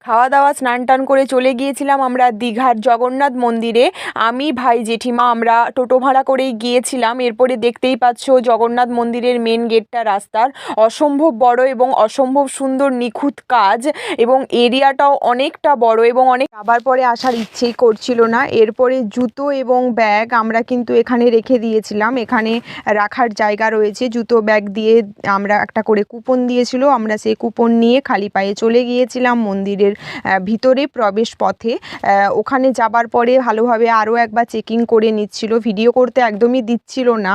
খাওয়া দাওয়া স্নান টান করে চলে গিয়েছিলাম আমরা দীঘার জগন্নাথ মন্দিরে। আমি, ভাই, জেঠিমা আমরা টোটো ভাড়া করেই গিয়েছিলাম। এরপরে দেখতেই পাচ্ছ জগন্নাথ মন্দিরের মেন গেটটা রাস্তার অসম্ভব বড় এবং অসম্ভব সুন্দর নিখুঁত কাজ, এবং এরিয়াটাও অনেকটা বড় এবং অনেক আবার পরে আসার ইচ্ছেই করছিল না। এরপরে জুতো এবং ব্যাগ আমরা কিন্তু এখানে রেখে দিয়েছিলাম। এখানে রাখার জায়গা রয়েছে, জুতো ব্যাগ দিয়ে আমরা একটা করে কুপন দিয়েছিল, আমরা সেই কুপন নিয়ে খালি পায়ে চলে গিয়েছিলাম মন্দিরের ভিতরে প্রবেশ পথে। ওখানে যাবার পরে ভালোভাবে আরও একবার চেকিং করে নিচ্ছিল, ভিডিও করতে একদমই দিচ্ছিল না।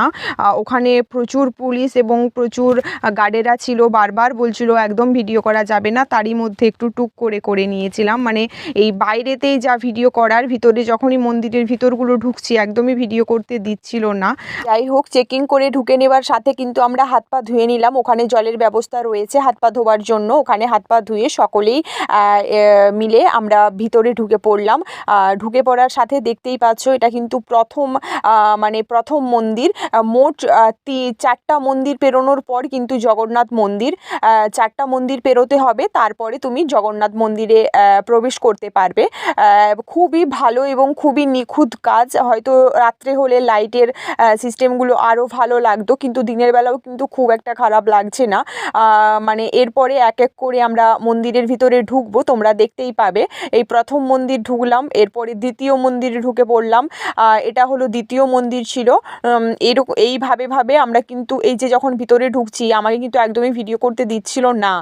ওখানে প্রচুর পুলিশ এবং প্রচুর গার্ডেরা ছিল, বারবার বলছিল একদম ভিডিও করা যাবে না। তারই মধ্যে একটু টুক করে নিয়েছিলাম, মানে এই বাইরেতেই যা ভিডিও করার, ভিতরে যখনই মন্দিরের ভিতরগুলো ঢুকছি একদমই ভিডিও করতে দিচ্ছিল না। যাই হোক, চেকিং করে ঢুকে নেবার সাথে কিন্তু আমরা হাত পা ধুয়ে নিলাম। ওখানে জলের ব্যবস্থা রয়েছে হাত পা ধোবার জন্য, ওখানে হাত পা ধুয়ে সকলেই মিলে আমরা ভিতরে ঢুকে পড়লাম। ঢুকে পড়ার সাথে দেখতেই পাচ্ছ এটা কিন্তু প্রথম মন্দির। মোট 4টা মন্দির পেরোনোর পর কিন্তু জগন্নাথ মন্দির। 4টা মন্দির পেরোতে হবে, তারপরে তুমি জগন্নাথ মন্দিরে প্রবেশ করতে পারবে। খুবই ভালো এবং খুবই নিখুঁত কাজ। হয়তো রাত্রে হলে লাইটের সিস্টেমগুলো আরও ভালো লাগতো, কিন্তু দিনের বেলাও কিন্তু খুব একটা খারাপ লাগছে না। এরপরে এক এক করে আমরা মন্দিরের ভিতরে ঢুকবো, তোমরা দেখতেই পাবে। এই প্রথম মন্দির ঢুকলাম, এরপরে দ্বিতীয় মন্দিরে ঢুকে পড়লাম। এটা হলো দ্বিতীয় মন্দির ছিল। এইভাবে আমরা কিন্তু এই যে যখন ভিতরে ঢুকছি আমাকে কিন্তু একদমই ভিডিও করতে দিচ্ছিল না,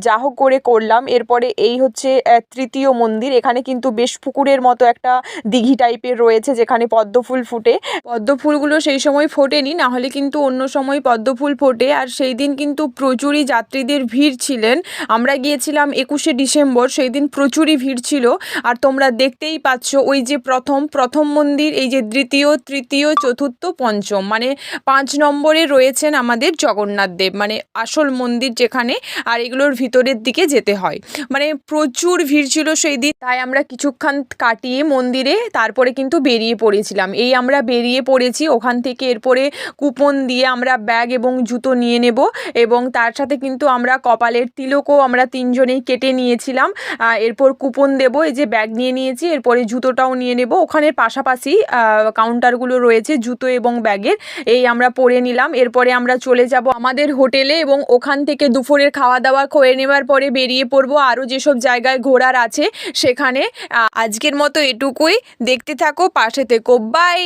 যা হোক করে করলাম। এরপরে এই হচ্ছে তৃতীয় মন্দির। এখানে কিন্তু বেশ পুকুরের মতো একটা দিঘি টাইপের রয়েছে যেখানে পদ্মফুল ফুটে। পদ্মফুলগুলো সেই সময় ফোটেনি, না হলে কিন্তু অন্য সময় পদ্মফুল ফোটে। আর সেই দিন কিন্তু প্রচুরই যাত্রীদের ভিড় ছিলেন। আমরা গিয়েছিলাম 21শে ডিসেম্বর, সেই দিন প্রচুরই ভিড় ছিল। আর তোমরা দেখতেই পাচ্ছ ওই যে প্রথম মন্দির, এই যে দ্বিতীয়, তৃতীয়, চতুর্থ, পঞ্চম, 5 নম্বরে রয়েছেন আমাদের জগন্নাথ দেব, আসল মন্দির যেখানে। আর এগুলোর ভিতরের দিকে যেতে হয়, প্রচুর ভিড় ছিল সেই দিন। তাই আমরা কিছুক্ষণ কাটিয়ে মন্দিরে তারপরে কিন্তু বেরিয়ে পড়েছিলাম। এই আমরা বেরিয়ে পড়েছি ওখান থেকে। এরপরে কুপন দিয়ে আমরা ব্যাগ এবং জুতো নিয়ে নেব, এবং তার সাথে কিন্তু আমরা কপালের তিলকও আমরা 3 জনেই কেটে নিয়েছিলাম। এরপর কুপন দেব, এই যে ব্যাগ নিয়ে নিয়েছি, এরপরে জুতোটাও নিয়ে নেব। ওখানে পাশাপাশি কাউন্টারগুলো রয়েছে জুতো এবং ব্যাগের, এই আমরা পরে নিলাম। এরপরে আমরা চলে যাব আমাদের হোটেলে, এবং ওখান থেকে দুপুরের খাওয়া দাওয়া করে নেবার পরে বেরিয়ে পড়বো আরও যেসব জায়গায় ঘোরার আছে সেখানে। আজকের মতো এটুকুই, দেখতে থাকো, পাশে থেকো, বাই।